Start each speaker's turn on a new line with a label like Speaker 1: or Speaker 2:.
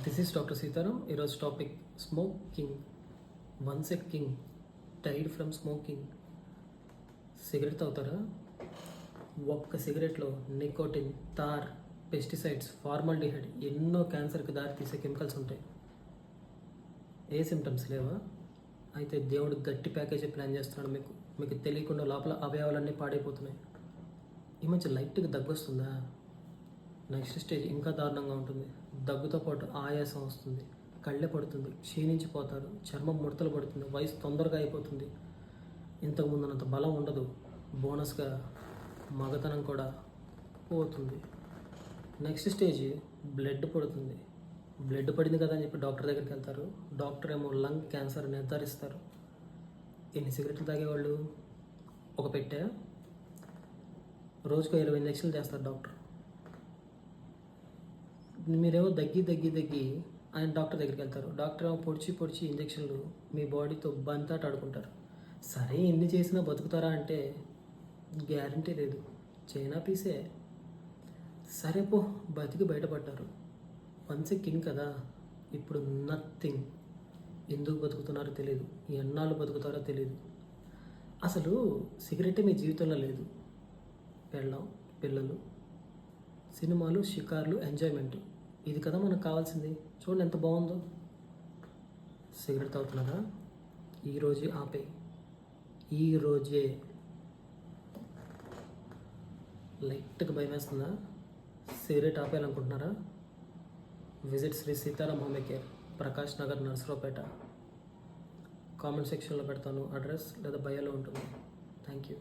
Speaker 1: This is doctor Sitaram. ఈరోజు topic smoking. Once a king tied from smoking. Cigarette తాగుతారా? ఒక్క సిగరెట్లో నికోటిన్, తార్, పెస్టిసైడ్స్, ఫార్మాల్డిహైడ్ ఎన్నో క్యాన్సర్కి దారి తీసే కెమికల్స్ ఉంటాయి. ఏ సిమ్టమ్స్ లేవా? అయితే దేవుడు గట్టి ప్యాకేజీ ప్లాన్ చేస్తున్నాడు. మీకు తెలియకుండా లోపల అవయవాలన్నీ పాడైపోతున్నాయి. ఈ మధ్య లైట్గా దగ్గు వస్తుందా? నెక్స్ట్ స్టేజ్ ఇంకా దారుణంగా ఉంటుంది. దగ్గుతో పాటు ఆయాసం వస్తుంది, కళ్ళె పడుతుంది, క్షీణించిపోతారు, చర్మం ముడతలు పడుతుంది, వయసు తొందరగా అయిపోతుంది, ఇంతకుముందు అంత బలం ఉండదు, బోనస్గా మగతనం కూడా పోతుంది. నెక్స్ట్ స్టేజ్ బ్లడ్ పడుతుంది. బ్లడ్ పడింది కదా అని చెప్పి డాక్టర్ దగ్గరికి వెళ్తారు. డాక్టర్ ఏమో లంగ్ క్యాన్సర్ నిర్ధారిస్తారు. ఎన్ని సిగరెట్లు తాగేవాళ్ళు? ఒక పెట్టే రోజుకు 20 ఇంజక్షన్లు చేస్తారు డాక్టర్. మీరేమో దగ్గి ఆయన డాక్టర్ దగ్గరికి వెళ్తారు. డాక్టర్ ఏమో పొడిచి ఇంజక్షన్లు మీ బాడీతో బంతాట ఆడుకుంటారు. సరే ఎన్ని చేసినా బతుకుతారా అంటే గ్యారంటీ లేదు. చైనా పీసే. సరే పో, బతికి బయటపడ్డారు. వన్స్ కింగ్ కదా, ఇప్పుడు నథింగ్. ఎందుకు బతుకుతున్నారో తెలియదు, ఎన్నాళ్ళు బతుకుతారో తెలియదు. అసలు సిగరెట్ మీ జీవితంలో లేదు. పెళ్ళాం, పిల్లలు, సినిమాలు, షికార్లు, ఎంజాయ్మెంట్, ఇది కదా మనకు కావాల్సింది. చూడండి ఎంత బాగుందో. సిగరెట్ తాగుతున్నారా? ఈరోజే ఆపే. ఈరోజే. లైట్గా భయం వేస్తుందా? సిగరెట్ ఆపేయాలనుకుంటున్నారా? Visit Shri Sitaram home care, Prakash Nagar, Narasaraopet. Comment సెక్షన్లో పెడతాను అడ్రస్, లేదా బయోలో ఉంటుంది. Thank you.